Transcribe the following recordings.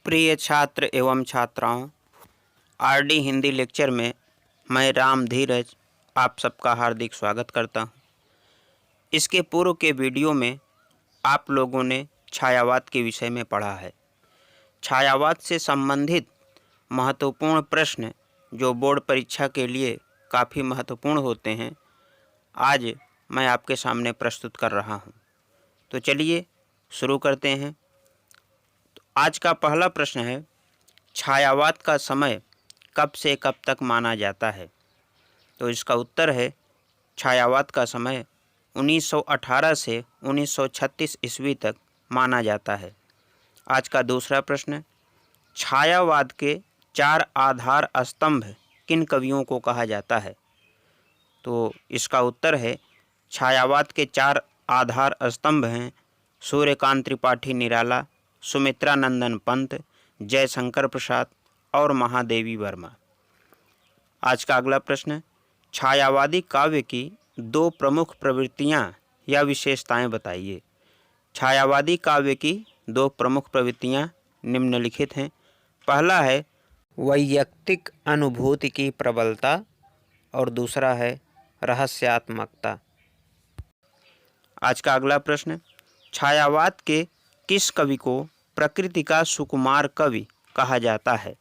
प्रिय छात्र एवं छात्राओं, आरडी हिंदी लेक्चर में मैं राम धीरज आप सबका हार्दिक स्वागत करता हूं। इसके पूर्व के वीडियो में आप लोगों ने छायावाद के विषय में पढ़ा है। छायावाद से संबंधित महत्वपूर्ण प्रश्न जो बोर्ड परीक्षा के लिए काफ़ी महत्वपूर्ण होते हैं, आज मैं आपके सामने प्रस्तुत कर रहा हूं। तो चलिए शुरू करते हैं। तो आज का पहला प्रश्न है, छायावाद का समय कब से कब तक माना जाता है? तो इसका उत्तर है, छायावाद का समय 1918 से 1936 ईस्वी तक माना जाता है। आज का दूसरा प्रश्न, छायावाद के 4 आधार स्तंभ किन कवियों को कहा जाता है? तो इसका उत्तर है, छायावाद के 4 आधार स्तंभ हैं सूर्यकांत त्रिपाठी निराला, सुमित्रा नंदन पंत, जयशंकर प्रसाद और महादेवी वर्मा। आज का अगला प्रश्न, छायावादी काव्य की 2 प्रमुख प्रवृत्तियां या विशेषताएं बताइए। छायावादी काव्य की 2 प्रमुख प्रवृत्तियां निम्नलिखित हैं। पहला है वैयक्तिक अनुभूति की प्रबलता और दूसरा है रहस्यात्मकता। आज का अगला प्रश्न, छायावाद के किस कवि को प्रकृति का सुकुमार कवि कहा जाता है?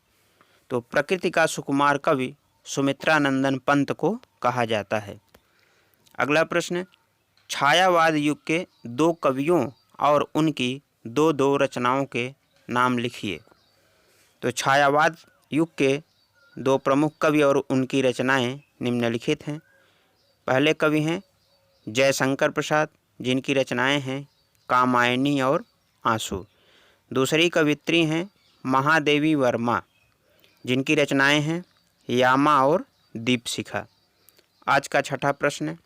तो प्रकृति का सुकुमार कवि सुमित्रा नंदन पंत को कहा जाता है। अगला प्रश्न, छायावाद युग के 2 कवियों और उनकी 2 रचनाओं के नाम लिखिए। तो छायावाद युग के 2 प्रमुख कवि और उनकी रचनाएं निम्नलिखित हैं। पहले कवि हैं जयशंकर प्रसाद, जिनकी रचनाएं हैं कामायनी और आंसू। दूसरी कवित्री हैं महादेवी वर्मा, जिनकी रचनाएं हैं यामा और दीपशिखा। आज का छठा प्रश्न,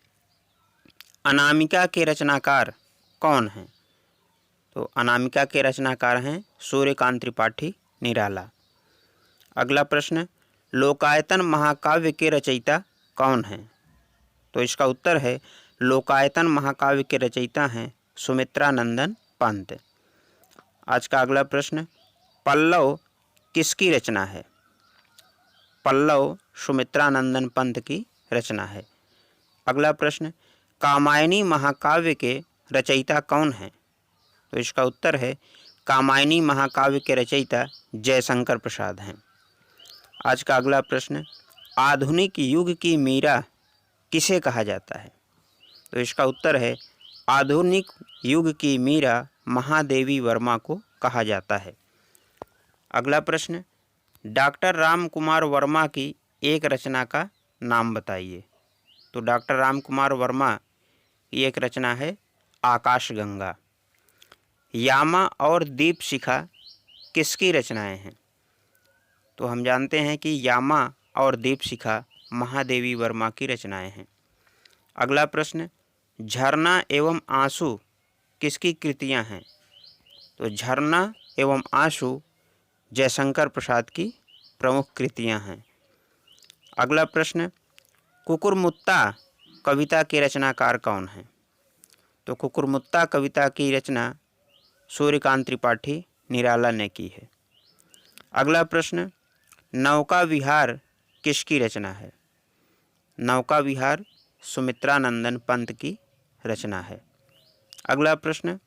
अनामिका के रचनाकार कौन हैं? तो अनामिका के रचनाकार हैं सूर्यकांत त्रिपाठी निराला। अगला प्रश्न, लोकायतन महाकाव्य के रचयिता कौन हैं? तो इसका उत्तर है, लोकायतन महाकाव्य के रचयिता हैं सुमित्रा नंदन पंत। आज का अगला प्रश्न, पल्लव किसकी रचना है? पल्लव सुमित्रा नंदन पंत की रचना है। अगला प्रश्न, कामायनी महाकाव्य के रचयिता कौन हैं? तो इसका उत्तर है, कामायनी महाकाव्य के रचयिता जयशंकर प्रसाद हैं। आज का अगला प्रश्न, आधुनिक युग की मीरा किसे कहा जाता है? तो इसका उत्तर है, आधुनिक युग की मीरा महादेवी वर्मा को कहा जाता है। अगला प्रश्न, डॉक्टर राम कुमार वर्मा की एक रचना का नाम बताइए। तो डॉक्टर राम कुमार वर्मा की एक रचना है आकाशगंगा। यामा और दीपशिखा किसकी रचनाएं हैं? तो हम जानते हैं कि यामा और दीपशिखा महादेवी वर्मा की रचनाएं हैं। अगला प्रश्न, झरना एवं आंसू किसकी कृतियां हैं? तो झरना एवं आंसू जयशंकर प्रसाद की प्रमुख कृतियां हैं। अगला प्रश्न, कुकुरमुत्ता कविता के रचनाकार कौन हैं? तो कुकुरमुत्ता कविता की रचना सूर्यकांत त्रिपाठी निराला ने की है। अगला प्रश्न, नौका विहार किसकी रचना है? नौका विहार सुमित्रा नंदन पंत की रचना है। अगला प्रश्न,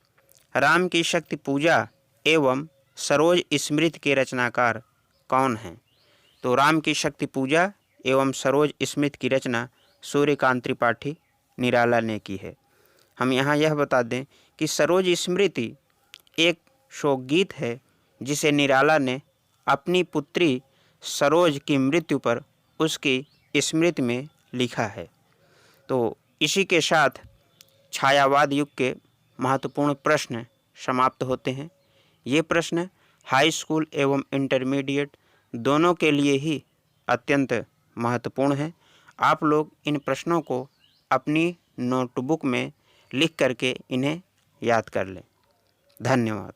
राम की शक्ति पूजा एवं सरोज स्मृति के रचनाकार कौन हैं? तो राम की शक्ति पूजा एवं सरोज स्मृति की रचना सूर्यकांत त्रिपाठी निराला ने की है। हम यहाँ यह बता दें कि सरोज स्मृति एक शोकगीत है जिसे निराला ने अपनी पुत्री सरोज की मृत्यु पर उसकी स्मृति में लिखा है। तो इसी के साथ छायावाद युग के महत्वपूर्ण प्रश्न समाप्त होते हैं। ये प्रश्न हाई स्कूल एवं इंटरमीडिएट दोनों के लिए ही अत्यंत महत्वपूर्ण है। आप लोग इन प्रश्नों को अपनी नोटबुक में लिख करके इन्हें याद कर लें। धन्यवाद।